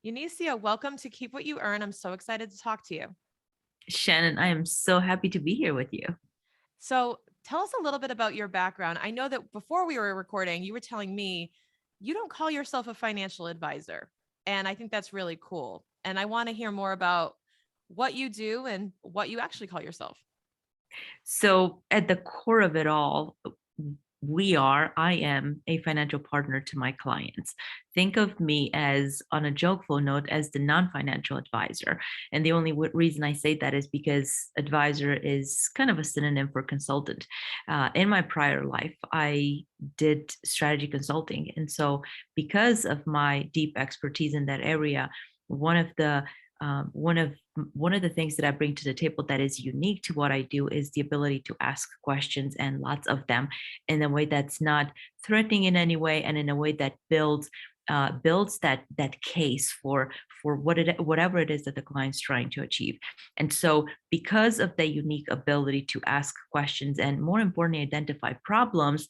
Eunicia, welcome to Keep What You Earn. I'm so excited to talk to you. Shannon, I am so happy to be here with you. So, tell us a little bit about your background. I know that before we were recording, you were telling me you don't call yourself a financial advisor. And I think that's really cool. And I want to hear more about what you do and what you actually call yourself. So, at the core of it all, I am a financial partner to my clients. Think of me as, on a jokeful note, as the non financial advisor. And the only reason I say that is because advisor is kind of a synonym for consultant. In my prior life, I did strategy consulting. And so, because of my deep expertise in that area, one of the one of the things that I bring to the table that is unique to what I do is the ability to ask questions, and lots of them, in a way that's not threatening in any way, and in a way that builds that case for whatever it is that the client's trying to achieve. And so, because of the unique ability to ask questions and, more importantly, identify problems,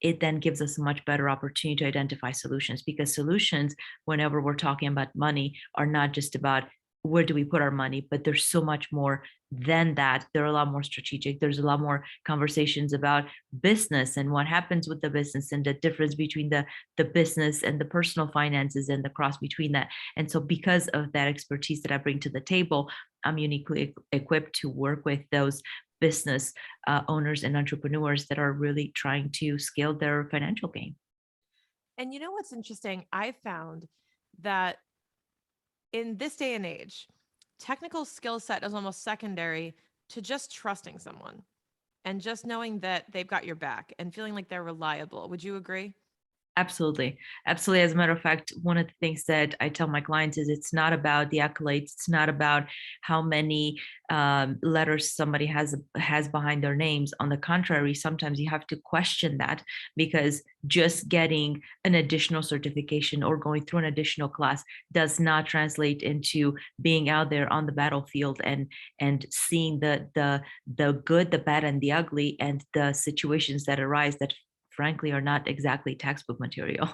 it then gives us a much better opportunity to identify solutions, because solutions, whenever we're talking about money, are not just about where do we put our money, but there's so much more than that. They're a lot more strategic. There's a lot more conversations about business and what happens with the business, and the difference between the business and the personal finances, and the cross between that. And so, because of that expertise that I bring to the table, I'm uniquely equipped to work with those business owners and entrepreneurs that are really trying to scale their financial game. And you know what's interesting? I found that in this day and age, technical skill set is almost secondary to just trusting someone and just knowing that they've got your back and feeling like they're reliable. Would you agree? Absolutely. Absolutely. As a matter of fact, one of the things that I tell my clients is, it's not about the accolades. It's not about how many letters somebody has behind their names. On the contrary, sometimes you have to question that, because just getting an additional certification or going through an additional class does not translate into being out there on the battlefield, and seeing the good, the bad, and the ugly, and the situations that arise that frankly are not exactly textbook material.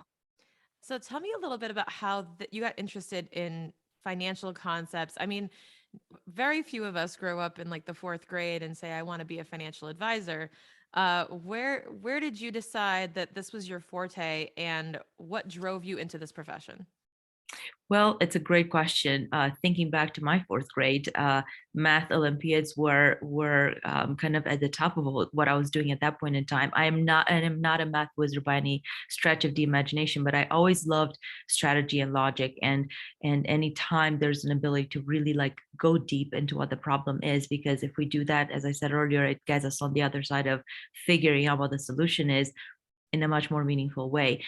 So tell me a little bit about how you got interested in financial concepts. I mean, very few of us grow up in like the fourth grade and say, "I want to be a financial advisor." Where did you decide that this was your forte, and what drove you into this profession? Well, it's a great question. Thinking back to my fourth grade, math Olympiads were kind of at the top of what I was doing at that point in time. I am not a math wizard by any stretch of the imagination, but I always loved strategy and logic, and anytime there's an ability to really like go deep into what the problem is, because if we do that, as I said earlier, it gets us on the other side of figuring out what the solution is in a much more meaningful way.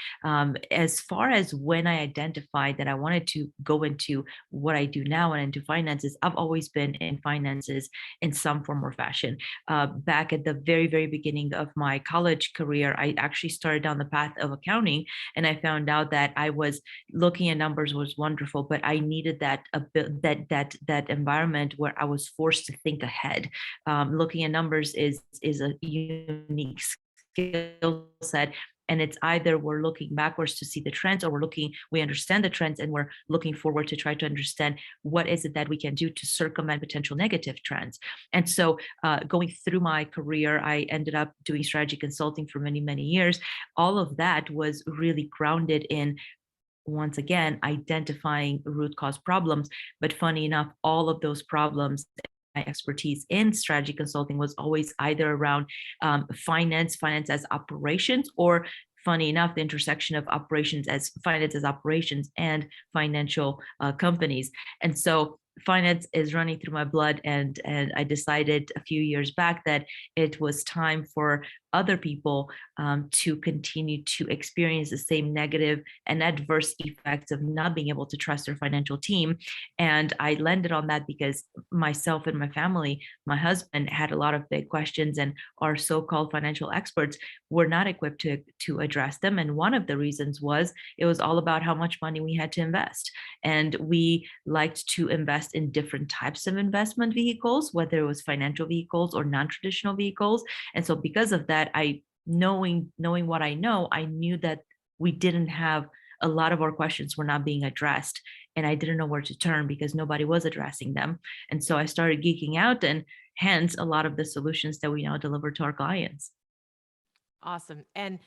As far as when I identified that I wanted to go into what I do now and into finances, I've always been in finances in some form or fashion. Back at the very, very beginning of my college career, I actually started down the path of accounting, and I found out that I was looking at numbers was wonderful, but I needed that environment where I was forced to think ahead. Looking at numbers is a unique skill set, and it's either we're looking backwards to see the trends, or we understand the trends and we're looking forward to try to understand what is it that we can do to circumvent potential negative trends. And so, going through my career, I ended up doing strategy consulting for many, many years. All of that was really grounded in, once again, identifying root cause problems. But funny enough, all of those problems, my expertise in strategy consulting was always either around finance as operations, or, funny enough, the intersection of operations as finance as operations and financial companies. And so, finance is running through my blood, and I decided a few years back that it was time for other people to continue to experience the same negative and adverse effects of not being able to trust their financial team. And I landed on that because myself and my family, my husband had a lot of big questions, and our so-called financial experts were not equipped to address them. And one of the reasons was it was all about how much money we had to invest. And we liked to invest in different types of investment vehicles, whether it was financial vehicles or non-traditional vehicles. And so, because of that, I knowing what I know, I knew that we didn't have a lot of our questions were not being addressed. And I didn't know where to turn because nobody was addressing them. And so I started geeking out, and hence a lot of the solutions that we now deliver to our clients. Awesome. And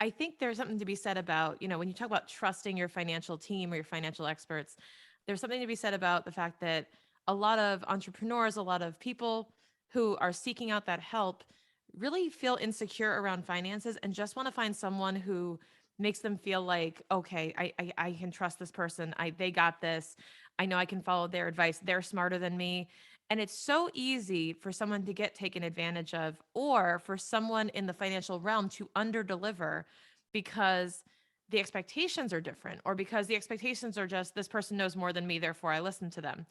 I think there's something to be said about, when you talk about trusting your financial team or your financial experts, there's something to be said about the fact that a lot of entrepreneurs, a lot of people who are seeking out that help really feel insecure around finances and just want to find someone who makes them feel like, okay, I can trust this person. They got this. I know I can follow their advice. They're smarter than me. And it's so easy for someone to get taken advantage of, or for someone in the financial realm to underdeliver because the expectations are different, or because the expectations are just this person knows more than me, therefore I listen to them.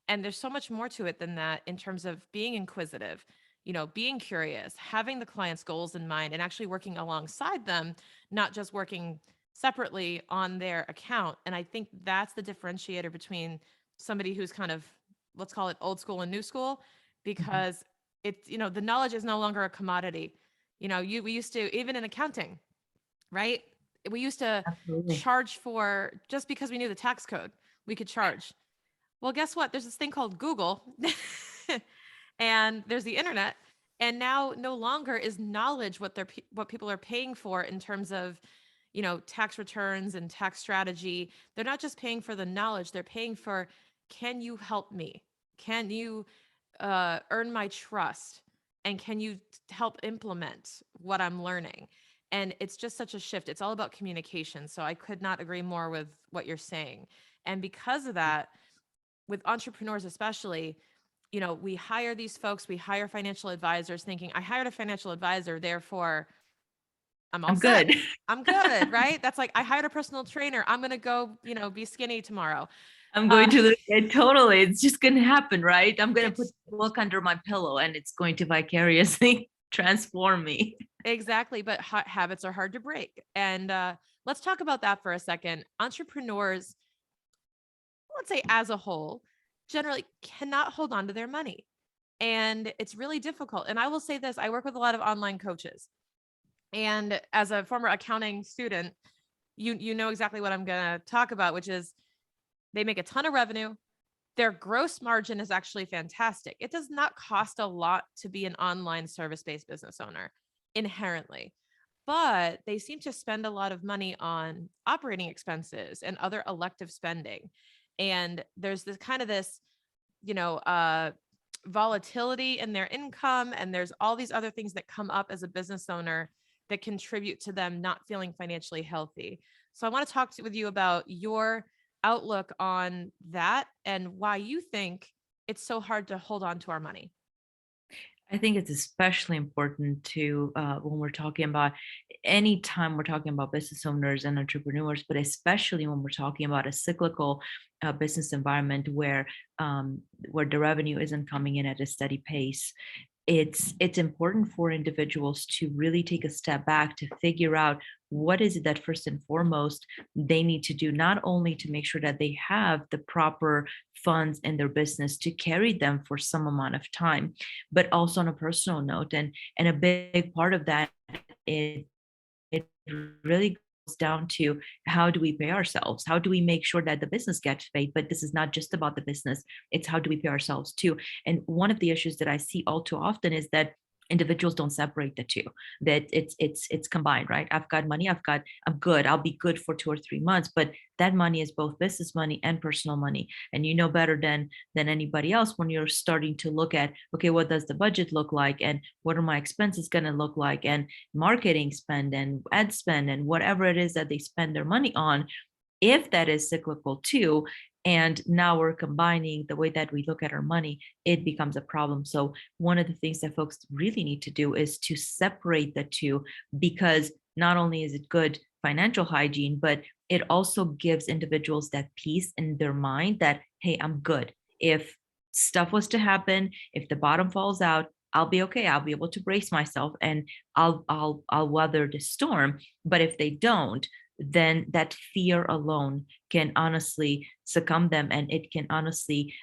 And there's so much more to it than that in terms of being inquisitive, being curious, having the client's goals in mind, and actually working alongside them, not just working separately on their account. And I think that's the differentiator between somebody who's kind of, let's call it old school and new school, Mhm. because it's, the knowledge is no longer a commodity. We used to, even in accounting, right? We used to Absolutely. charge for, just because we knew the tax code, we could charge. Well, guess what? There's this thing called Google and there's the internet. And now no longer is knowledge what people are paying for in terms of, tax returns and tax strategy. They're not just paying for the knowledge, they're paying for, can you help me? Can you earn my trust? And can you help implement what I'm learning? And it's just such a shift. It's all about communication. So I could not agree more with what you're saying. And because of that, with entrepreneurs especially, we hire these folks, we hire financial advisors thinking, I hired a financial advisor, therefore I'm all I'm set. good. I'm good, right? That's like, I hired a personal trainer. I'm going to go, be skinny tomorrow. I'm Uh, going to lose it totally. It's just going to happen, right? I'm going to put it's the book under my pillow and it's going to vicariously transform me. exactly, but habits are hard to break. And let's talk about that for a second. Entrepreneurs, let's say as a whole, generally cannot hold on to their money. And it's really difficult. And I will say this, I work with a lot of online coaches. And as a former accounting student, you know exactly what I'm going to talk about, which is they make a ton of revenue. Their gross margin is actually fantastic. It does not cost a lot to be an online service-based business owner inherently, but they seem to spend a lot of money on operating expenses and other elective spending. And there's this kind of this, you know, uh, volatility in their income. And there's all these other things that come up as a business owner that contribute to them not feeling financially healthy. So I want to talk with you about your outlook on that and why you think it's so hard to hold on to our money. I think it's especially important to when we're talking about anytime we're talking about business owners and entrepreneurs, but especially when we're talking about a cyclical business environment where the revenue isn't coming in at a steady pace. It's important for individuals to really take a step back to figure out what is it that first and foremost they need to do, not only to make sure that they have the proper funds in their business to carry them for some amount of time, but also on a personal note. And a big part of that, it really goes down to how do we pay ourselves? How do we make sure that the business gets paid? But this is not just about the business, it's how do we pay ourselves too. And one of the issues that I see all too often is that individuals don't separate the two, that it's combined, right? I'm good, I'll be good for 2 or 3 months, but that money is both business money and personal money. And you know better than anybody else when you're starting to look at, okay, what does the budget look like, and what are my expenses going to look like, and marketing spend and ad spend and whatever it is that they spend their money on, if that is cyclical too, and now we're combining the way that we look at our money, it becomes a problem. So one of the things that folks really need to do is to separate the two, because not only is it good financial hygiene, but it also gives individuals that peace in their mind that, hey, I'm good. If stuff was to happen, if the bottom falls out, I'll be okay. I'll be able to brace myself and I'll weather the storm. But if they don't, then that fear alone can honestly succumb them, and it can honestly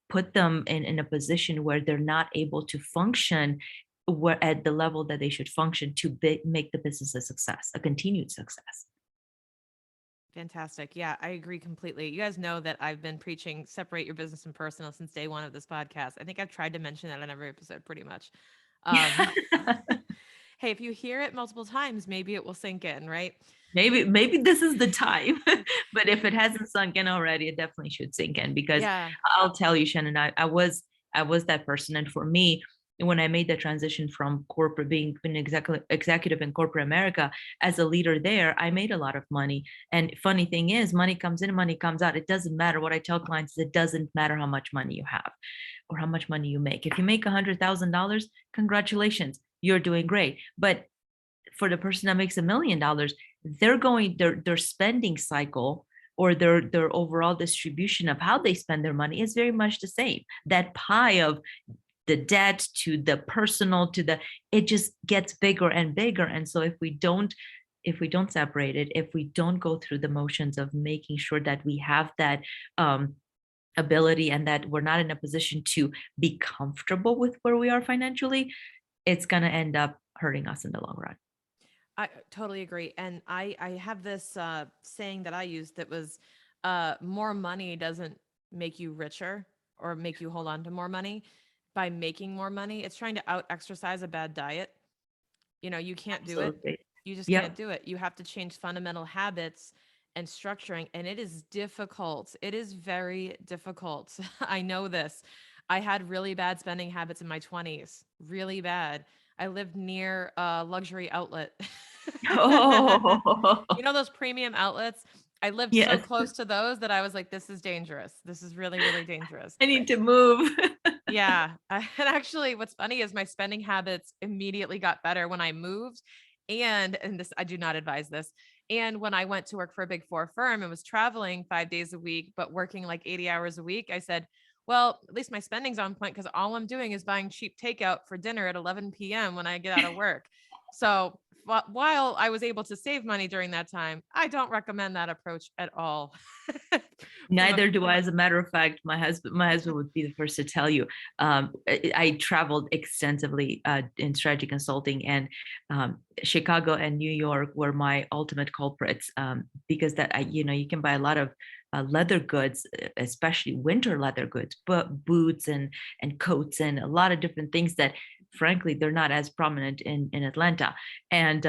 put them in a position where they're not able to function where at the level that they should function to make the business a success, a continued success. Fantastic. Yeah, I agree completely. You guys know that I've been preaching separate your business and personal since day one of this podcast. I think I've tried to mention that in every episode pretty much. Um, hey, if you hear it multiple times, maybe it will sink in, right? Maybe this is the time. But if it hasn't sunk in already, it definitely should sink in, because Yeah. I'll tell you, Shannon, I was that person. And for me, when I made the transition from corporate, being an executive in corporate America, as a leader there, I made a lot of money. And funny thing is, money comes in, money comes out. It doesn't matter. What I tell clients is, it doesn't matter how much money you have or how much money you make. If you make $100,000, congratulations, you're doing great. But for the person that makes $1 million, their spending cycle, or their overall distribution of how they spend their money, is very much the same. That pie of the debt to the personal to the, it just gets bigger and bigger. And so if we don't separate it, if we don't go through the motions of making sure that we have that ability, and that we're not in a position to be comfortable with where we are financially, it's going to end up hurting us in the long run. I totally agree. And I have this saying that I used that was more money doesn't make you richer or make you hold on to more money by making more money. It's trying to out exercise a bad diet. You know, you can't do it. Absolutely. You just can't Yep. do it. You have to change fundamental habits and structuring. And it is difficult. It is very difficult. I know this. I had really bad spending habits in my 20s, really bad. I lived near a luxury outlet. Oh, You know those premium outlets? I lived so yes. close to those that I was like, this is dangerous. This is really, really dangerous. I need to move. Yeah. And actually, what's funny is my spending habits immediately got better when I moved. And this, I do not advise this. And when I went to work for a big four firm and was traveling 5 days a week, but working like 80 hours a week, I said, well, at least my spending's on point because all I'm doing is buying cheap takeout for dinner at 11 p.m. when I get out of work. So while I was able to save money during that time, I don't recommend that approach at all. From a Neither do I. As a matter of fact, my husband would be the first to tell you. I traveled extensively in strategy consulting, and Chicago and New York were my ultimate culprits, because you can buy a lot of leather goods, especially winter leather goods, but boots and coats and a lot of different things that, frankly, they're not as prominent in Atlanta. And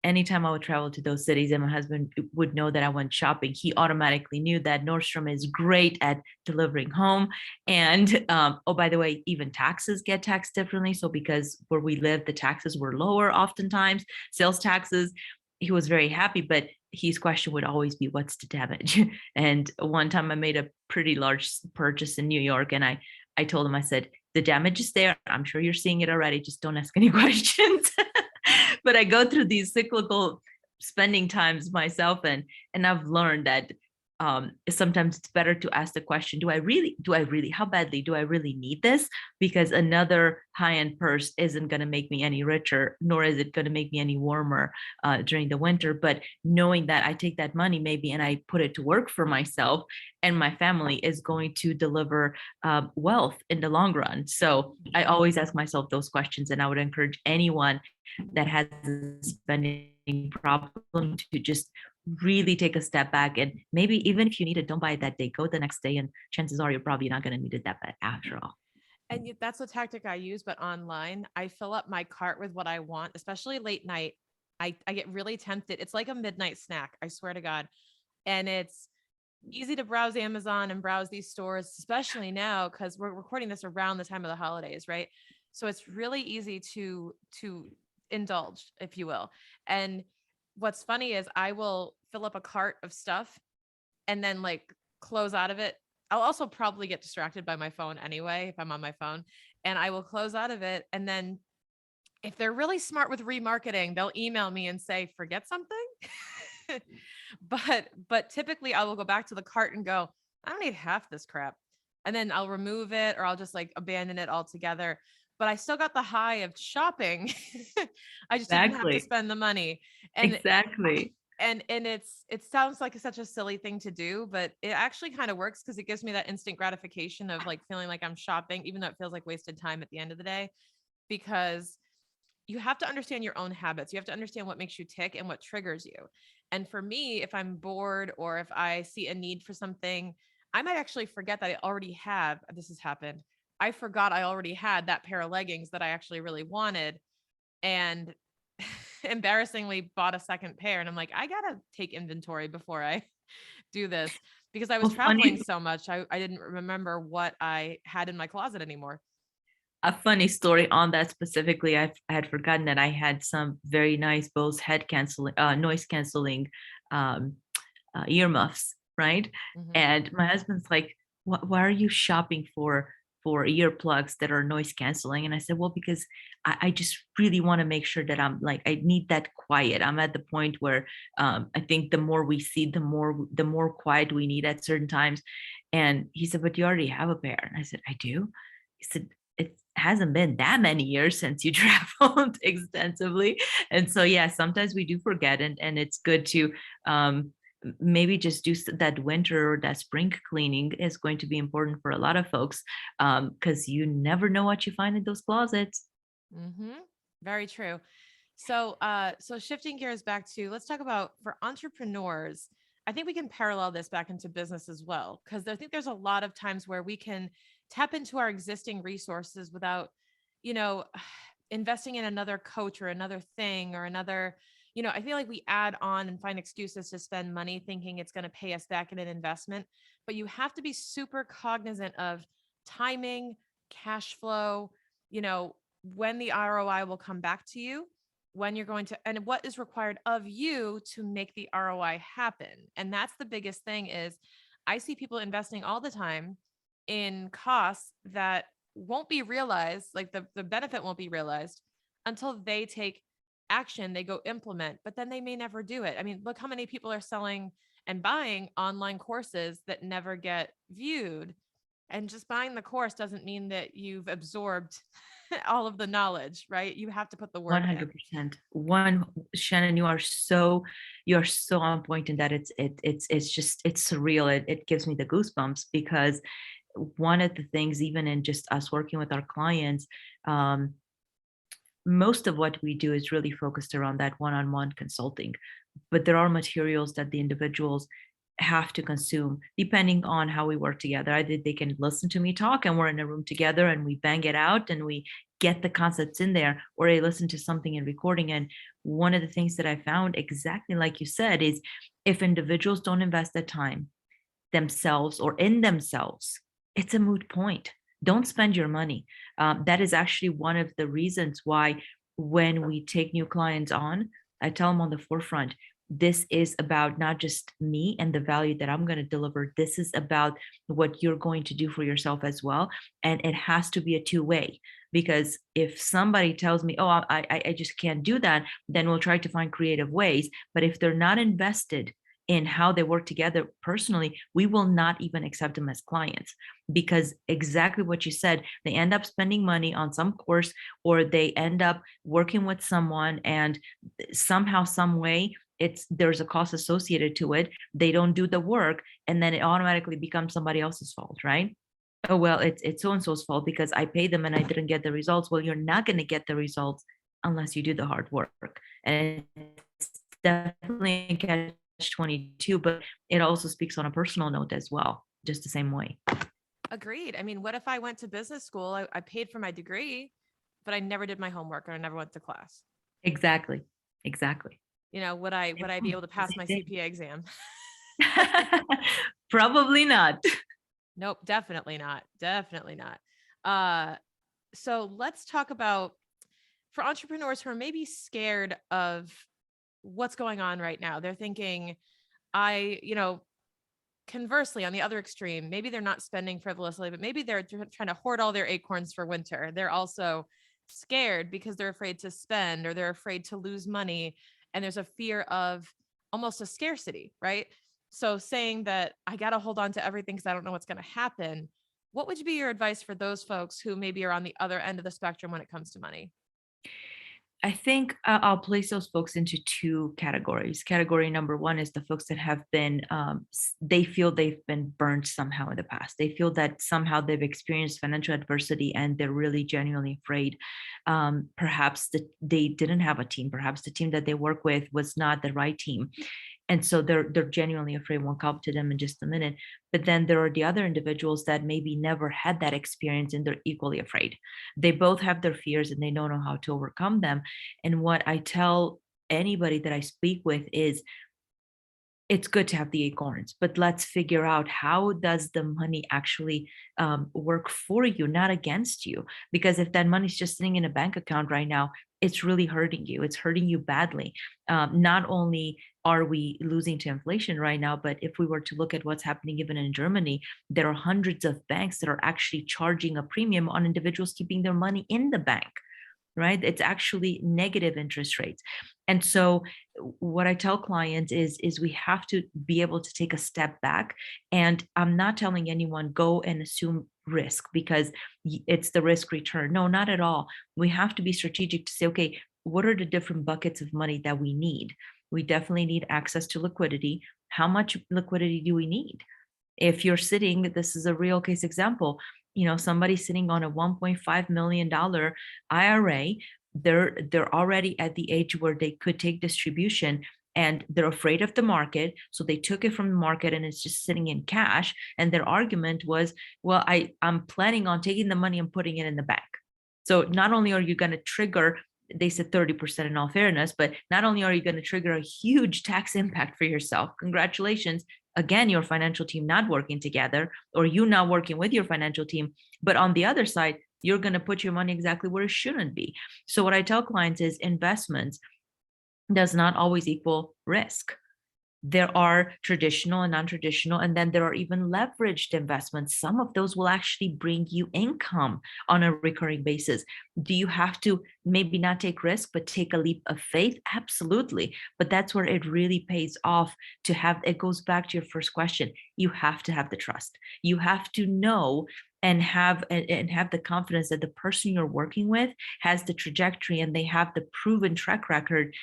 anytime I would travel to those cities and my husband would know that I went shopping, he automatically knew that Nordstrom is great at delivering home. And oh, by the way, even taxes get taxed differently. So because where we live, the taxes were lower oftentimes, sales taxes. He was very happy, but his question would always be, what's the damage? And one time I made a pretty large purchase in New York, and I told him, I said, the damage is there. I'm sure you're seeing it already. Just don't ask any questions. But I go through these cyclical spending times myself, and I've learned that sometimes it's better to ask the question, do I really, how badly do I really need this? Because another high-end purse isn't going to make me any richer, nor is it going to make me any warmer during the winter. But knowing that I take that money maybe and I put it to work for myself and my family, is going to deliver wealth in the long run. So I always ask myself those questions, and I would encourage anyone that has a spending problem to just really take a step back, and maybe even if you need it, don't buy it that day, go the next day, and chances are you're probably not going to need it that bad after all. And that's a tactic I use, but online, I fill up my cart with what I want, especially late night. I get really tempted. It's like a midnight snack, I swear to God. And it's easy to browse Amazon and browse these stores, especially now because we're recording this around the time of the holidays, right? So it's really easy to indulge, if you will. And what's funny is I will fill up a cart of stuff and then like close out of it. I'll also probably get distracted by my phone anyway if I'm on my phone, and I will close out of it. And then if they're really smart with remarketing, they'll email me and say, forget something. But typically I will go back to the cart and go, I don't need half this crap. And then I'll remove it or I'll just like abandon it altogether. But I still got the high of shopping. I just didn't have to Exactly. spend the money. And Exactly. it sounds like such a silly thing to do, but it actually kind of works because it gives me that instant gratification of like feeling like I'm shopping, even though it feels like wasted time at the end of the day. Because you have to understand your own habits. You have to understand what makes you tick and what triggers you. And for me, if I'm bored or if I see a need for something, I might actually forget that I already have. This has happened. I forgot I already had that pair of leggings that I actually really wanted, and embarrassingly bought a second pair. And I'm like, I gotta take inventory before I do this, because I was Well, traveling so much. I didn't remember what I had in my closet anymore. a funny story on that specifically. I had forgotten that I had some very nice Bose head canceling, noise canceling um, earmuffs, right? Hmm. And my husband's like, Why are you shopping for earplugs that are noise canceling?" And I said, "Well, because I just really want to make sure that I'm like I need that quiet. I'm at the point where I think the more we see, the more quiet we need at certain times." And he said, "But you already have a pair." And I said, "I do." He said, "It hasn't been that many years since you traveled extensively." And so, yeah, sometimes we do forget, and it's good to maybe just do that winter or that spring cleaning is going to be important for a lot of folks, because you never know what you find in those closets. Hmm. Very true. So, so shifting gears back to, let's talk about for entrepreneurs. I think we can parallel this back into business as well, because I think there's a lot of times where we can tap into our existing resources without, you know, investing in another coach or another thing or another, I feel like we add on and find excuses to spend money thinking it's going to pay us back in an investment. But you have to be super cognizant of timing, cash flow, you know, when the ROI will come back to you, when you're going to, and what is required of you to make the ROI happen. And that's the biggest thing is I see people investing all the time in costs that won't be realized, like the benefit won't be realized until they take action, they go implement, but then they may never do it. I mean, look how many people are selling and buying online courses that never get viewed. And just buying the course doesn't mean that you've absorbed all of the knowledge, right? You have to put the work in. 100%. One, Shannon, you are so on point in that it's just it's surreal. It gives me the goosebumps because one of the things, even in just us working with our clients, um, most of what we do is really focused around that one-on-one consulting, but there are materials that the individuals have to consume depending on how we work together. Either they can listen to me talk and we're in a room together and we bang it out and we get the concepts in there, or they listen to something in recording. And one of the things that I found, exactly like you said, is if individuals don't invest the time themselves or in themselves, it's a moot point. Don't spend your money. That is actually one of the reasons why when we take new clients on, I tell them on the forefront, this is about not just me and the value that I'm going to deliver. This is about what you're going to do for yourself as well. And it has to be a two-way. Because if somebody tells me, oh, I just can't do that, then we'll try to find creative ways. But if they're not invested in how they work together personally, we will not even accept them as clients, because exactly what you said, they end up spending money on some course, or they end up working with someone and somehow, some way, there's a cost associated to it. They don't do the work, and then it automatically becomes somebody else's fault, right? Oh, well, it's so and so's fault because I paid them and I didn't get the results. Well, you're not going to get the results unless you do the hard work. And it's definitely a catch 22, but it also speaks on a personal note as well, just the same way. Agreed. I mean, what if I went to business school? I paid for my degree, but I never did my homework or I never went to class. Exactly. Exactly. Would I be able to pass my Same CPA exam? thing. Probably not. Nope, definitely not. Definitely not. Uh, so let's talk about for entrepreneurs who are maybe scared of what's going on right now. They're thinking, conversely, on the other extreme, maybe they're not spending frivolously, but maybe they're trying to hoard all their acorns for winter. They're also scared because they're afraid to spend or they're afraid to lose money. And there's a fear of almost a scarcity, right? So saying that I got to hold on to everything because I don't know what's going to happen. What would be your advice for those folks who maybe are on the other end of the spectrum when it comes to money? I think I'll place those folks into two categories. Category number one is the folks that have been, they feel they've been burnt somehow in the past. They feel that somehow they've experienced financial adversity and they're really genuinely afraid. Perhaps they didn't have a team. Perhaps the team that they work with was not the right team, and so they're genuinely afraid. We'll come to them in just a minute. But then there are the other individuals that maybe never had that experience and they're equally afraid. They both have their fears and they don't know how to overcome them. And what I tell anybody that I speak with is, it's good to have the acorns, but let's figure out, how does the money actually work for you, not against you? Because if that money's just sitting in a bank account right now, it's really hurting you. It's hurting you badly. Not only are we losing to inflation right now, but if we were to look at what's happening even in Germany, there are hundreds of banks that are actually charging a premium on individuals keeping their money in the bank, right? It's actually negative interest rates. And so what I tell clients is we have to be able to take a step back. And I'm not telling anyone go and assume risk because it's the risk return. No, not at all. We have to be strategic to say, okay, what are the different buckets of money that we need? We definitely need access to liquidity. How much liquidity do we need? If you're sitting, this is a real case example, somebody sitting on a $1.5 million IRA, they're already at the age where they could take distribution, and they're afraid of the market, so they took it from the market and it's just sitting in cash. And their argument was, well, I'm planning on taking the money and putting it in the bank. So not only are you going to trigger, they said 30% in all fairness, but not only are you going to trigger a huge tax impact for yourself, congratulations, again, your financial team not working together, or you not working with your financial team, but on the other side, you're going to put your money exactly where it shouldn't be. So what I tell clients is, investments does not always equal risk. There are traditional and non-traditional, and then there are even leveraged investments. Some of those will actually bring you income on a recurring basis. Do you have to maybe not take risk but take a leap of faith? Absolutely. But that's where it really pays off. To have it goes back to your first question. You have to have the trust. You have to know and have the confidence that the person you're working with has the trajectory and they have the proven track record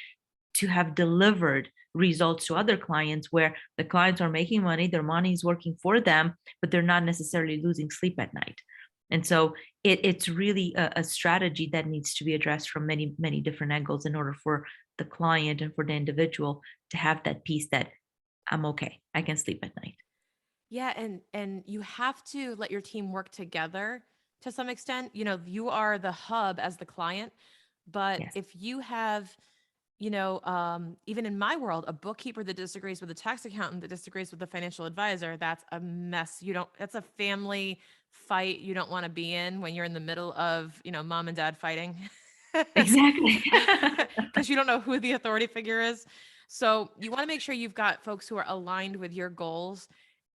to have delivered results to other clients, where the clients are making money, their money is working for them, but they're not necessarily losing sleep at night. And so it's really a strategy that needs to be addressed from many, many different angles in order for the client and for the individual to have that peace that I'm okay, I can sleep at night. Yeah, and you have to let your team work together to some extent. You are the hub as the client, but Yes, if you have, even in my world, a bookkeeper that disagrees with a tax accountant that disagrees with the financial advisor, that's a mess. That's a family fight you don't want to be in when you're in the middle of, mom and dad fighting. exactly. Because you don't know who the authority figure is. So you want to make sure you've got folks who are aligned with your goals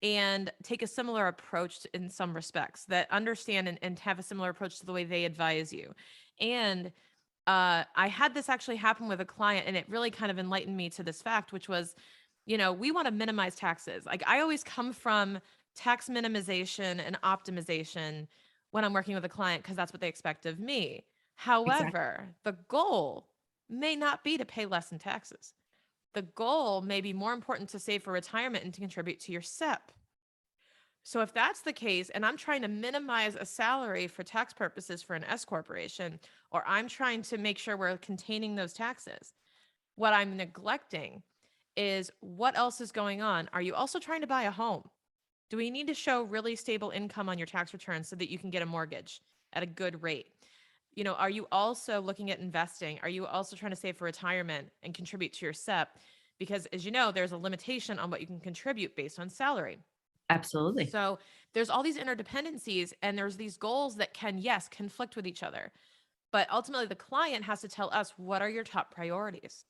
and take a similar approach in some respects, that understand and have a similar approach to the way they advise you. And I had this actually happen with a client, and it really kind of enlightened me to this fact, which was, we want to minimize taxes. Like, I always come from tax minimization and optimization when I'm working with a client because that's what they expect of me. Exactly. However, the goal may not be to pay less in taxes. The goal may be more important to save for retirement and to contribute to your SEP. So if that's the case, and I'm trying to minimize a salary for tax purposes for an S corporation, or I'm trying to make sure we're containing those taxes, what I'm neglecting is what else is going on. Are you also trying to buy a home? Do we need to show really stable income on your tax return so that you can get a mortgage at a good rate? Are you also looking at investing? Are you also trying to save for retirement and contribute to your SEP? Because as you know, there's a limitation on what you can contribute based on salary. Absolutely. So there's all these interdependencies, and there's these goals that can, yes, conflict with each other. But ultimately, the client has to tell us, what are your top priorities?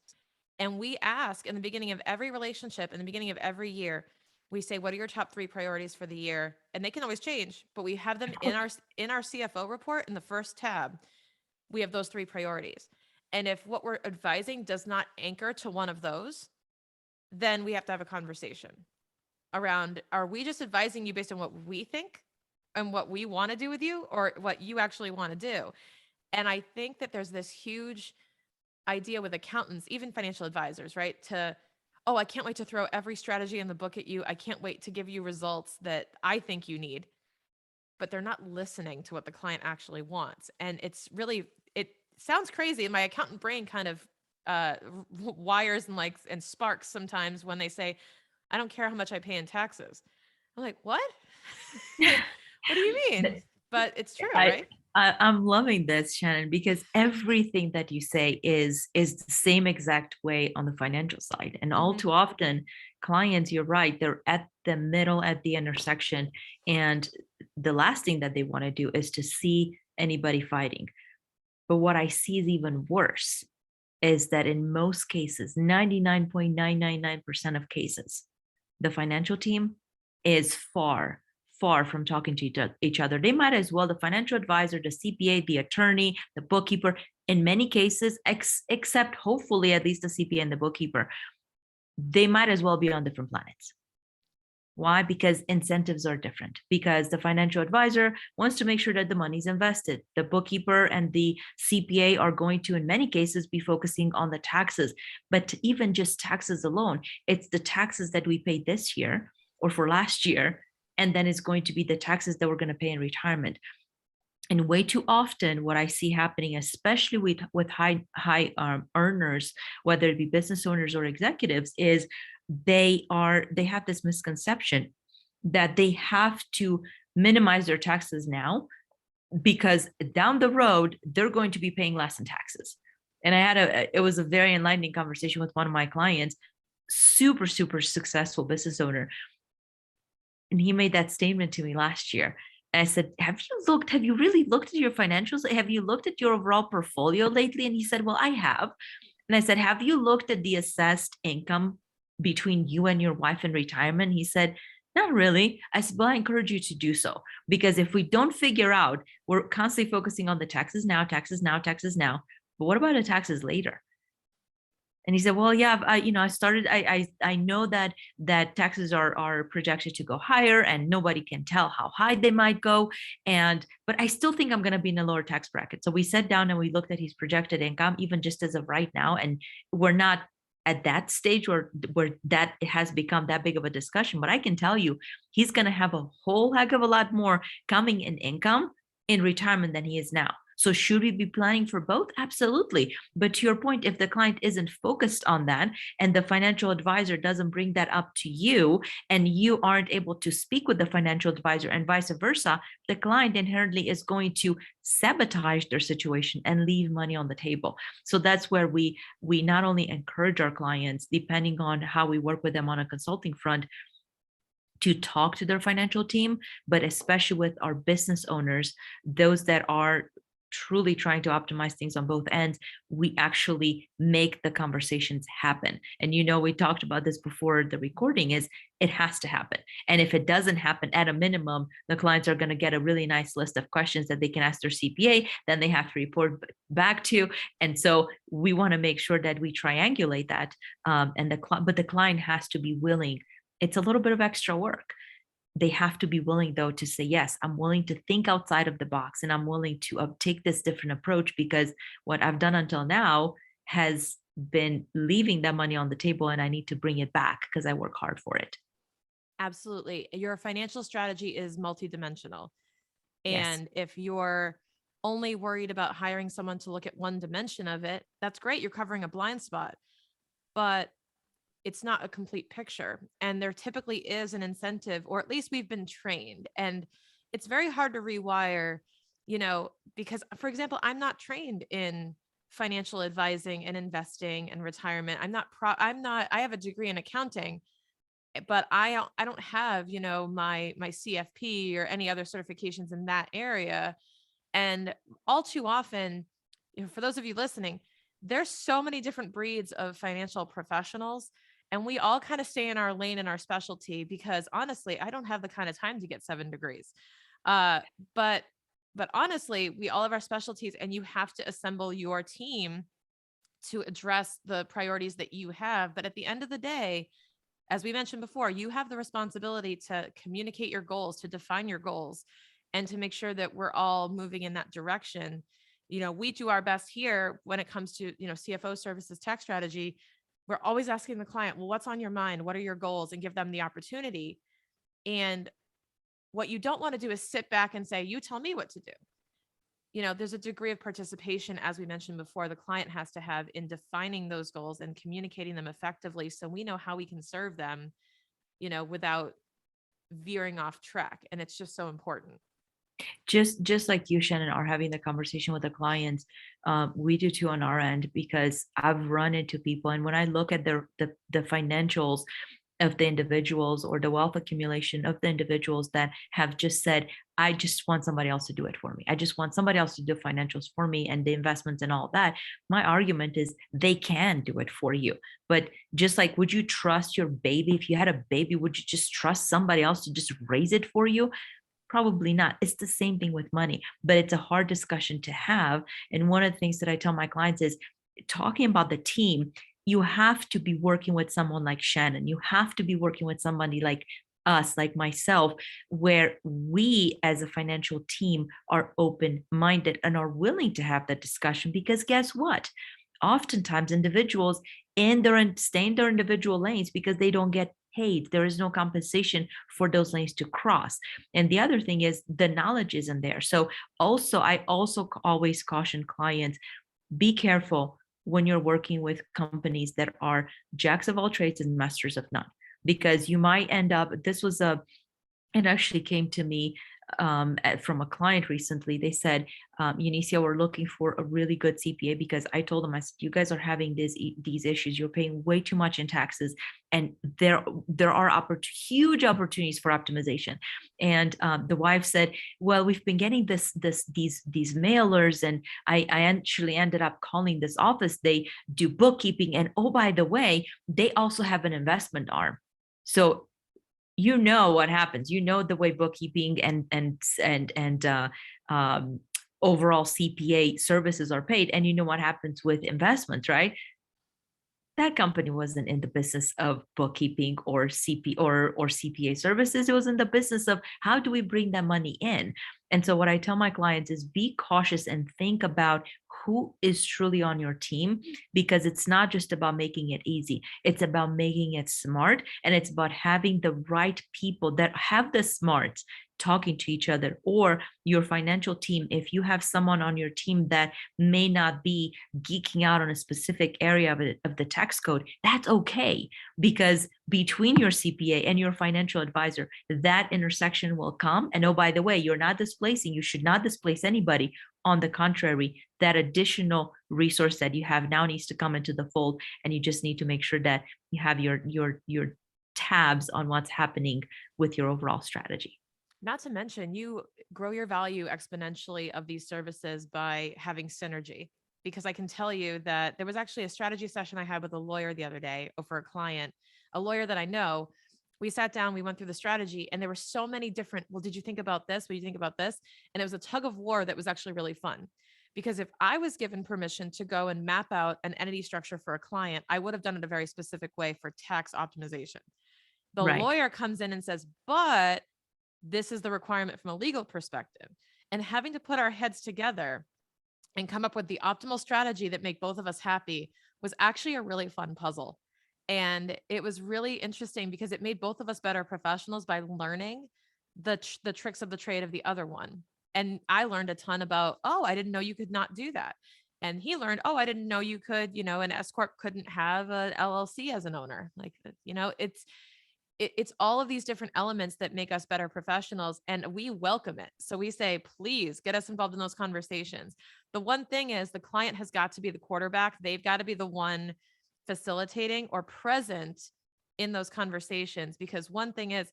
And we ask in the beginning of every relationship, in the beginning of every year, we say, what are your top 3 priorities for the year? And they can always change, but we have them Of in course. our CFO report in the first tab. We have those 3 priorities. And if what we're advising does not anchor to one of those, then we have to have a conversation around, are we just advising you based on what we think and what we want to do with you, or what you actually want to do? And I think that there's this huge idea with accountants, even financial advisors, right? Oh, I can't wait to throw every strategy in the book at you. I can't wait to give you results that I think you need, but they're not listening to what the client actually wants. And it sounds crazy. And my accountant brain kind of wires and sparks sometimes when they say, I don't care how much I pay in taxes. I'm like, what? What do you mean? But it's true, I, right? I'm loving this, Shannon, because everything that you say is the same exact way on the financial side. And all Hmm. too often, clients, you're right, they're at the middle, at the intersection. And the last thing that they want to do is to see anybody fighting. But what I see is even worse is that in most cases, 99.999% of cases, the financial team is far from talking to each other. They might as well, the financial advisor, the CPA, the attorney, the bookkeeper, in many cases, except hopefully at least the CPA and the bookkeeper, they might as well be on different planets. Why? Because incentives are different. Because the financial advisor wants to make sure that the money's invested. The bookkeeper and the CPA are going to, in many cases, be focusing on the taxes. But even just taxes alone, it's the taxes that we paid this year or for last year, and then it's going to be the taxes that we're going to pay in retirement. And way too often, what I see happening, especially with high earners, whether it be business owners or executives, is they have this misconception that they have to minimize their taxes now because down the road they're going to be paying less in taxes. And it was a very enlightening conversation with one of my clients, super successful business owner, and he made that statement to me last year. And I said, have you really looked at your financials? Have you looked at your overall portfolio lately? And he said, well, I have. And I said, have you looked at the assessed income between you and your wife in retirement? He said, not really. I said, well, I encourage you to do so, because if we don't figure out, we're constantly focusing on the taxes now, taxes now, taxes now. But what about the taxes later? And he said, well, yeah, I started, I know that taxes are projected to go higher and nobody can tell how high they might go. But I still think I'm going to be in a lower tax bracket. So we sat down and we looked at his projected income, even just as of right now. And we're not at that stage where that has become that big of a discussion. But I can tell you, he's going to have a whole heck of a lot more coming in income in retirement than he is now. So should we be planning for both? Absolutely. But to your point, if the client isn't focused on that and the financial advisor doesn't bring that up to you and you aren't able to speak with the financial advisor and vice versa, the client inherently is going to sabotage their situation and leave money on the table. So that's where we not only encourage our clients, depending on how we work with them on a consulting front, to talk to their financial team, but especially with our business owners, those that are truly trying to optimize things on both ends, we actually make the conversations happen. And we talked about this before the recording, is it has to happen. And if it doesn't happen, at a minimum, the clients are going to get a really nice list of questions that they can ask their CPA, then they have to report back to. And so we want to make sure that we triangulate that. But the client has to be willing. It's a little bit of extra work. They have to be willing, though, to say, yes, I'm willing to think outside of the box and I'm willing to take this different approach, because what I've done until now has been leaving that money on the table and I need to bring it back because I work hard for it. Absolutely. Your financial strategy is multidimensional. Yes. And if you're only worried about hiring someone to look at one dimension of it, that's great. You're covering a blind spot, but it's not a complete picture. And there typically is an incentive, or at least we've been trained. And it's very hard to rewire, because, for example, I'm not trained in financial advising and investing and retirement. I have a degree in accounting, but I don't have, my CFP or any other certifications in that area. And all too often, for those of you listening, there's so many different breeds of financial professionals, and we all kind of stay in our lane and our specialty, because honestly, I don't have the kind of time to get 7 degrees. Uh, but but honestly, we all have our specialties, and you have to assemble your team to address the priorities that you have. But at the end of the day, as we mentioned before, you have the responsibility to communicate your goals, to define your goals, and to make sure that we're all moving in that direction. We do our best here when it comes to, CFO services tax strategy. We're always asking the client, well, what's on your mind? What are your goals? And give them the opportunity. And what you don't want to do is sit back and say, you tell me what to do. There's a degree of participation, as we mentioned before, the client has to have in defining those goals and communicating them effectively so we know how we can serve them, without veering off track. And it's just so important. Just like you, Shannon, are having the conversation with the clients, we do too on our end, because I've run into people, and when I look at the financials of the individuals, or the wealth accumulation of the individuals that have just said, I just want somebody else to do it for me. I just want somebody else to do financials for me and the investments and all that. My argument is they can do it for you. But just like, would you trust your baby? If you had a baby, would you just trust somebody else to just raise it for you? Probably not. It's the same thing with money, but it's a hard discussion to have. And one of the things that I tell my clients is, talking about the team, you have to be working with someone like Shannon. You have to be working with somebody like us, like myself, where we as a financial team are open minded and are willing to have that discussion. Because guess what? Oftentimes individuals stay in their individual lanes because they don't get paid. There is no compensation for those lanes to cross. And the other thing is, the knowledge isn't there. So I also always caution clients, be careful when you're working with companies that are jacks of all trades and masters of none, because you might end up, it actually came to me from a client recently. They said, Eunicia, we're looking for a really good CPA, because I told them, I said, you guys are having these issues. You're paying way too much in taxes, and there are huge opportunities for optimization. And the wife said, well, we've been getting these mailers, and I actually ended up calling this office. They do bookkeeping, and oh, by the way, they also have an investment arm. So you know what happens. You know the way bookkeeping and overall CPA services are paid, and you know what happens with investments, right? That company wasn't in the business of bookkeeping or CPA services. It was in the business of, how do we bring that money in? And so what I tell my clients is, be cautious and think about who is truly on your team, because it's not just about making it easy. It's about making it smart, and it's about having the right people that have the smarts talking to each other. Or your financial team, if you have someone on your team that may not be geeking out on a specific area of the tax code, that's okay, because between your CPA and your financial advisor, that intersection will come. And oh, by the way, you should not displace anybody. On the contrary, that additional resource that you have now needs to come into the fold, and you just need to make sure that you have your tabs on what's happening with your overall strategy. Not to mention, you grow your value exponentially of these services by having synergy. Because I can tell you that there was actually a strategy session I had with a lawyer the other day for a client, a lawyer that I know. We sat down, we went through the strategy, and there were so many different, well, did you think about this? What do you think about this? And it was a tug of war that was actually really fun. Because if I was given permission to go and map out an entity structure for a client, I would have done it a very specific way for tax optimization. The Right. lawyer comes in and says, but this is the requirement from a legal perspective. And having to put our heads together and come up with the optimal strategy that make both of us happy was actually a really fun puzzle. And it was really interesting because it made both of us better professionals by learning the tricks of the trade of the other one. And I learned a ton about, oh, I didn't know you could not do that. And he learned, oh, I didn't know you could, an S corp couldn't have an LLC as an owner. Like, it's all of these different elements that make us better professionals, and we welcome it. So we say, please get us involved in those conversations. The one thing is, the client has got to be the quarterback. They've got to be the one facilitating or present in those conversations. Because one thing is,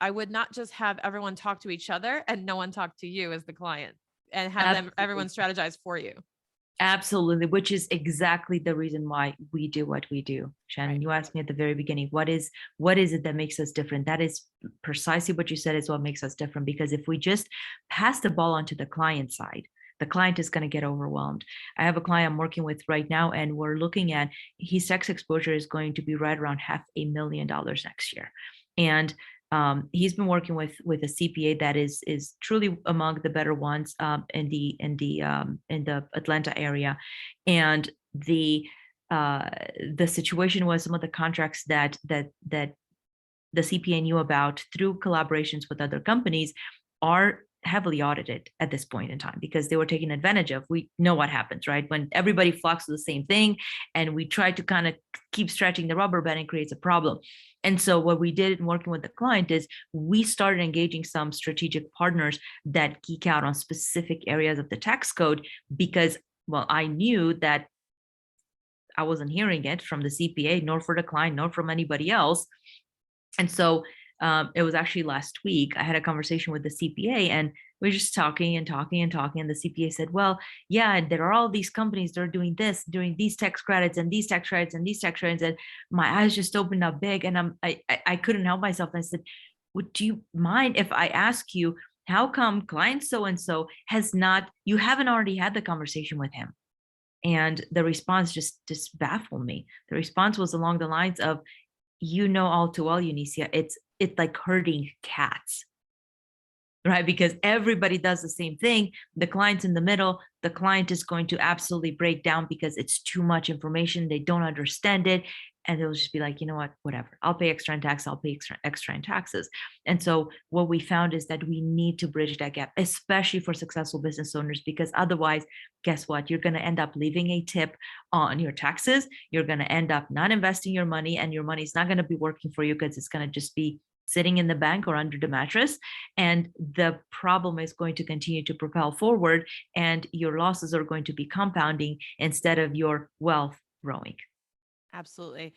I would not just have everyone talk to each other and no one talk to you as the client, and have everyone Absolutely. strategize for you. Absolutely, which is exactly the reason why we do what we do. Right. Shannon, you asked me at the very beginning, what is it that makes us different? That is precisely what you said is what makes us different. Because if we just pass the ball onto the client side, the client is going to get overwhelmed. I have a client I'm working with right now, and we're looking at, his tax exposure is going to be right around $500,000 next year. And He's been working with a CPA that is truly among the better ones in the Atlanta area, and the situation was some of the contracts that the CPA knew about through collaborations with other companies are heavily audited at this point in time because they were taken advantage of. We know what happens, right? When everybody flocks to the same thing and we try to kind of keep stretching the rubber band, it creates a problem. And so what we did in working with the client is we started engaging some strategic partners that geek out on specific areas of the tax code because, well, I knew that I wasn't hearing it from the CPA, nor for the client, nor from anybody else. And so it was actually last week, I had a conversation with the CPA and we were just talking and talking and talking. And the CPA said, well, yeah, and there are all these companies that are doing this, doing these tax credits and these tax credits and these tax credits. And my eyes just opened up big and I couldn't help myself. And I said, would you mind if I ask you, how come client so-and-so has not, you haven't already had the conversation with him? And the response just baffled me. The response was along the lines of, you know all too well, Eunicia, it's like herding cats, right? Because everybody does the same thing. The client's in the middle. The client is going to absolutely break down because it's too much information. They don't understand it. And they'll just be like, you know what, whatever. I'll pay extra in tax. I'll pay extra in taxes. And so what we found is that we need to bridge that gap, especially for successful business owners, because otherwise, guess what? You're going to end up leaving a tip on your taxes. You're going to end up not investing your money and your money's not going to be working for you because it's going to just be sitting in the bank or under the mattress. And the problem is going to continue to propel forward and your losses are going to be compounding instead of your wealth growing. Absolutely.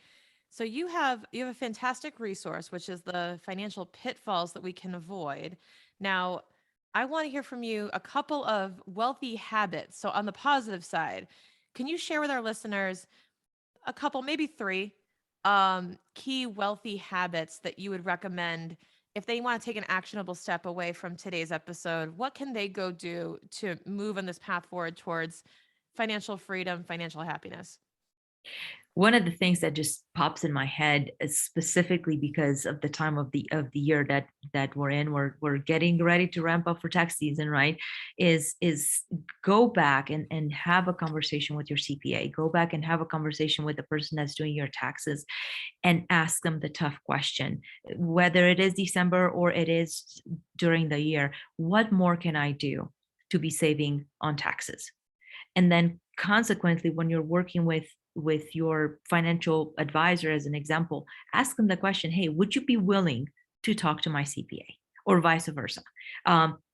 So you have a fantastic resource, which is the financial pitfalls that we can avoid. Now, I want to hear from you a couple of wealthy habits. So on the positive side, can you share with our listeners a couple, maybe three, key wealthy habits that you would recommend if they want to take an actionable step away from today's episode? What can they go do to move on this path forward towards financial freedom, financial happiness? One of the things that just pops in my head is specifically because of the time of the year that we're in, we're getting ready to ramp up for tax season, right? Is go back and have a conversation with your CPA. Go back and have a conversation with the person that's doing your taxes and ask them the tough question, whether it is December or it is during the year. What more can I do to be saving on taxes? And then consequently, when you're working with your financial advisor, as an example, ask them the question, hey, would you be willing to talk to my CPA or vice versa?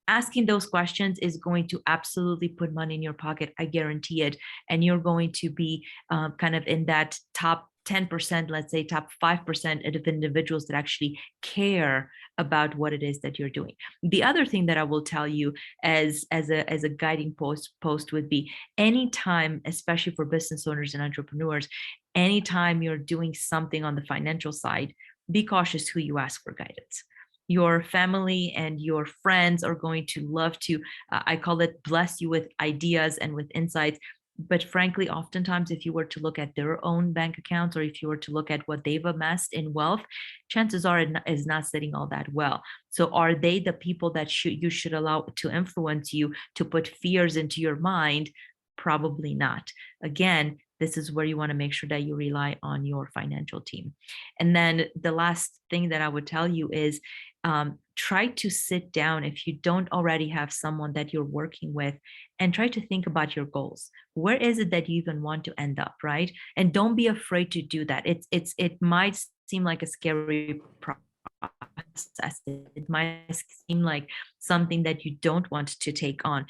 Asking those questions is going to absolutely put money in your pocket. I guarantee it. And you're going to be kind of in that top 10%, let's say top 5% of individuals that actually care about what it is that you're doing. The other thing that I will tell you as a guiding post would be, anytime, especially for business owners and entrepreneurs, anytime you're doing something on the financial side, be cautious who you ask for guidance. Your family and your friends are going to love to, I call it, bless you with ideas and with insights. But frankly, oftentimes, if you were to look at their own bank accounts or if you were to look at what they've amassed in wealth, chances are is not sitting all that well. So are they the people that you should allow to influence you, to put fears into your mind? Probably not. Again, this is where you want to make sure that you rely on your financial team. And then the last thing that I would tell you is, try to sit down, if you don't already have someone that you're working with, and try to think about your goals. Where is it that you even want to end up, right? And don't be afraid to do that. It might seem like a scary process. It might seem like something that you don't want to take on,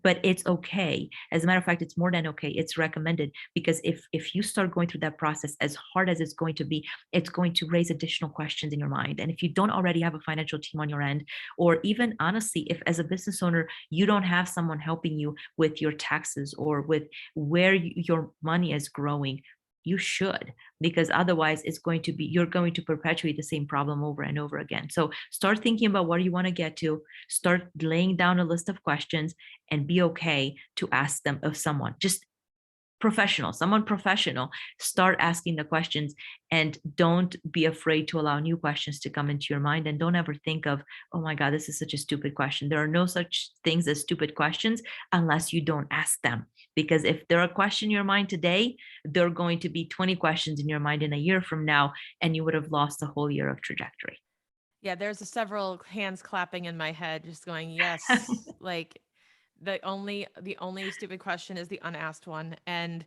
but it's okay. As a matter of fact, it's more than okay. It's recommended, because if you start going through that process, as hard as it's going to be, it's going to raise additional questions in your mind. And if you don't already have a financial team on your end, or even honestly, if as a business owner you don't have someone helping you with your taxes or with where your money is growing, you should, because otherwise it's going to be, you're going to perpetuate the same problem over and over again. So start thinking about where you want to get to, start laying down a list of questions, and be okay to ask them of someone. Just professional, someone professional, start asking the questions, and don't be afraid to allow new questions to come into your mind. And don't ever think of, oh my God, this is such a stupid question. There are no such things as stupid questions unless you don't ask them. Because if there are questions in your mind today, there are going to be 20 questions in your mind in a year from now, and you would have lost a whole year of trajectory. Yeah, there's several hands clapping in my head, just going, yes. Like the only stupid question is the unasked one. And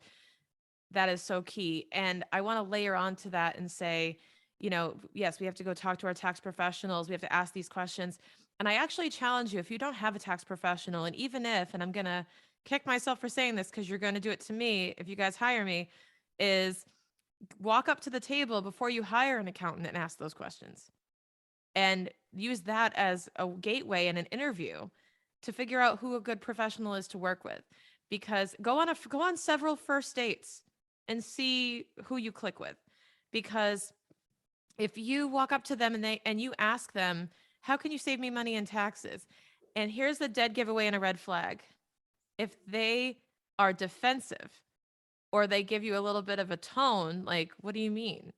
that is so key. And I want to layer onto that and say, yes, we have to go talk to our tax professionals. We have to ask these questions. And I actually challenge you, if you don't have a tax professional, and even if, and I'm going to kick myself for saying this because you're going to do it to me if you guys hire me, is walk up to the table before you hire an accountant and ask those questions, and use that as a gateway in an interview to figure out who a good professional is to work with. Because go on several first dates and see who you click with. Because if you walk up to them and you ask them, how can you save me money in taxes? And here's the dead giveaway and a red flag. If they are defensive, or they give you a little bit of a tone, like, what do you mean?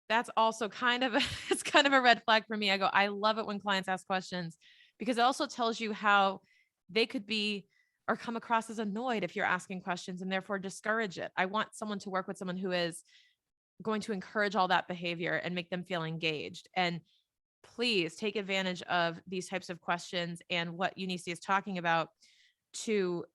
That's also kind of it's kind of a red flag for me. I love it when clients ask questions, because it also tells you how they could be or come across as annoyed if you're asking questions, and therefore discourage it. I want someone to work with someone who is going to encourage all that behavior and make them feel engaged. And please take advantage of these types of questions and what Eunicia is talking about, to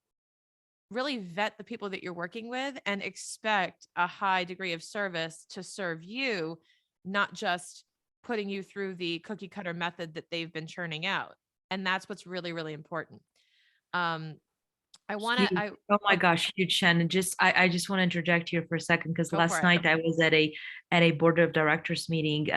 really vet the people that you're working with and expect a high degree of service to serve you, not just putting you through the cookie cutter method that they've been churning out. And that's what's really, really important. Um, I want to, Huge. Oh my oh, gosh, huge, Shannon. I just want to interject here for a second, because go for last it. night I was at a board of directors meeting,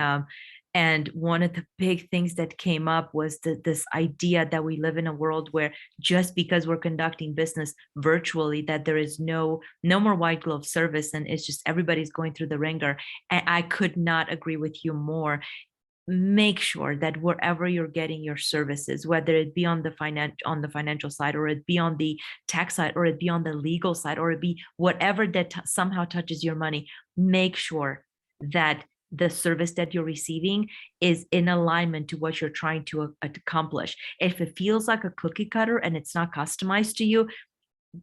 and one of the big things that came up was this idea that we live in a world where just because we're conducting business virtually, that there is no more white glove service, and it's just everybody's going through the ringer. And I could not agree with you more. Make sure that wherever you're getting your services, whether it be on the financial side, or it be on the tax side, or it be on the legal side, or it be whatever that somehow touches your money, make sure that the service that you're receiving is in alignment to what you're trying to accomplish. If it feels like a cookie cutter and it's not customized to you,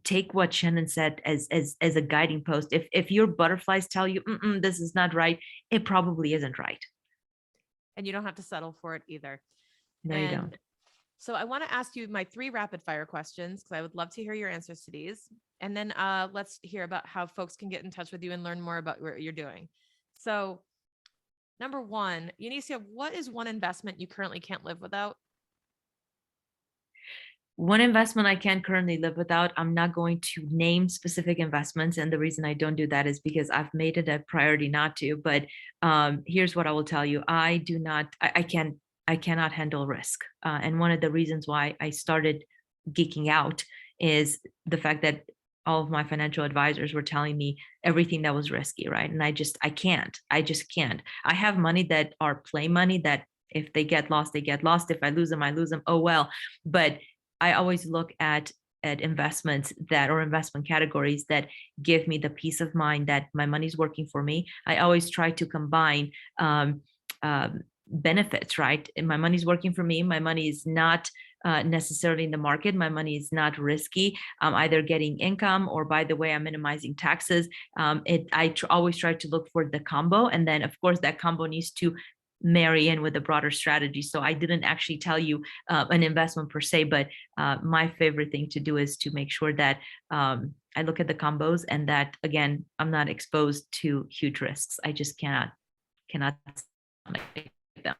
take what Shannon said as a guiding post. If your butterflies tell you, this is not right, it probably isn't right. And you don't have to settle for it either. No, you And don't. so I want to ask you my 3 rapid fire questions, because I would love to hear your answers to these. And then let's hear about how folks can get in touch with you and learn more about what you're doing. So, number 1, Eunicia, what is one investment you currently can't live without? One investment I can't currently live without, I'm not going to name specific investments. And the reason I don't do that is because I've made it a priority not to. But here's what I will tell you. I cannot handle risk. And one of the reasons why I started geeking out is the fact that all of my financial advisors were telling me everything that was risky, right? And I just can't. I have money that are play money that if they get lost, they get lost. If I lose them, I lose them. Oh well. But I always look at investments that, or investment categories that give me the peace of mind that my money's working for me. I always try to combine benefits, right? And my money's working for me. My money is not necessarily in the market. My money is not risky. I'm either getting income, or by the way, I'm minimizing taxes. Always try to look for the combo, and then of course that combo needs to marry in with a broader strategy. So I didn't actually tell you an investment per se, but my favorite thing to do is to make sure that I look at the combos, and that again, I'm not exposed to huge risks. I just cannot stomach them.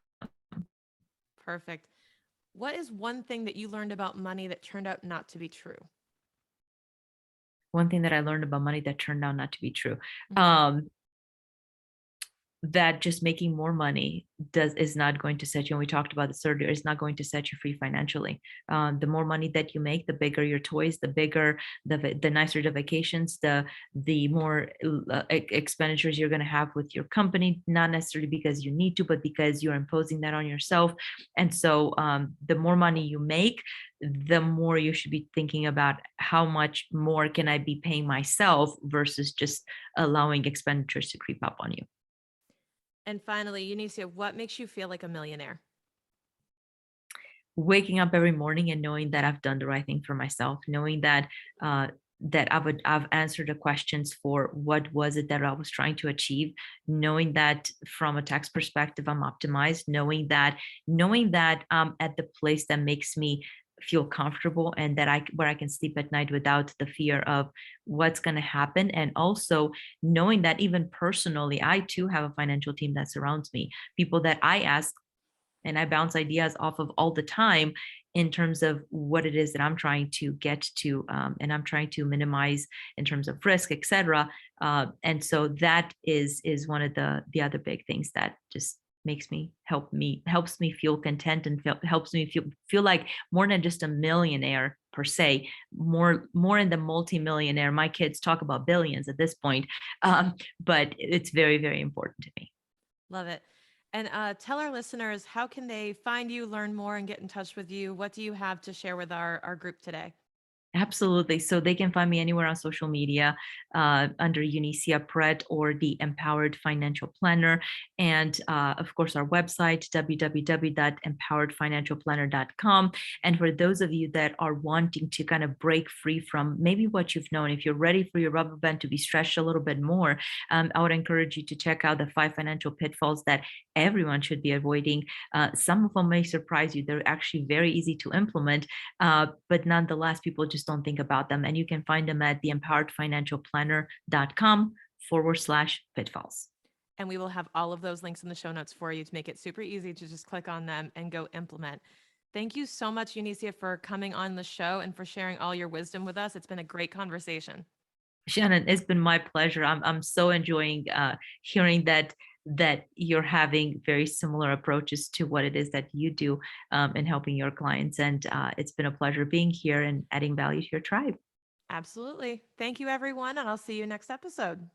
Perfect. What is one thing that you learned about money that turned out not to be true? One thing that I learned about money that turned out not to be true. Mhm. Um, that just making more money is not going to set you, and we talked about this earlier, is not going to set you free financially. The more money that you make, the bigger your toys, the bigger the nicer the vacations, the more expenditures you're going to have with your company, not necessarily because you need to, but because you're imposing that on yourself. And so the more money you make, the more you should be thinking about how much more can I be paying myself versus just allowing expenditures to creep up on you. And finally, Eunicia, what makes you feel like a millionaire? Waking up every morning and knowing that I've done the right thing for myself, knowing that that I've answered the questions for what was it that I was trying to achieve, knowing that from a tax perspective I'm optimized, knowing that I'm at the place that makes me feel comfortable, and that I where I can sleep at night without the fear of what's going to happen. And also knowing that even personally, I too have a financial team that surrounds me, people that I ask and I bounce ideas off of all the time in terms of what it is that I'm trying to get to, and I'm trying to minimize in terms of risk, etc. And so that is one of the other big things that just helps me feel content, and helps me feel like more than just a millionaire per se, more in the multi-millionaire. My kids talk about billions at this point, but it's very, very important to me. Love it. And tell our listeners, how can they find you, learn more, and get in touch with you? What do you have to share with our group today? Absolutely. So they can find me anywhere on social media under Eunicia Peret or the Empowered Financial Planner. And of course, our website, www.empoweredfinancialplanner.com. And for those of you that are wanting to kind of break free from maybe what you've known, if you're ready for your rubber band to be stretched a little bit more, I would encourage you to check out the 5 financial pitfalls that everyone should be avoiding. Some of them may surprise you. They're actually very easy to implement, but nonetheless, people just don't think about them. And you can find them at theempoweredfinancialplanner.com/pitfalls. And we will have all of those links in the show notes for you to make it super easy to just click on them and go implement. Thank you so much, Eunicia, for coming on the show and for sharing all your wisdom with us. It's been a great conversation. Shannon, it's been my pleasure. I'm so enjoying hearing that you're having very similar approaches to what it is that you do in helping your clients. And it's been a pleasure being here and adding value to your tribe. Absolutely. Thank you, everyone. And I'll see you next episode.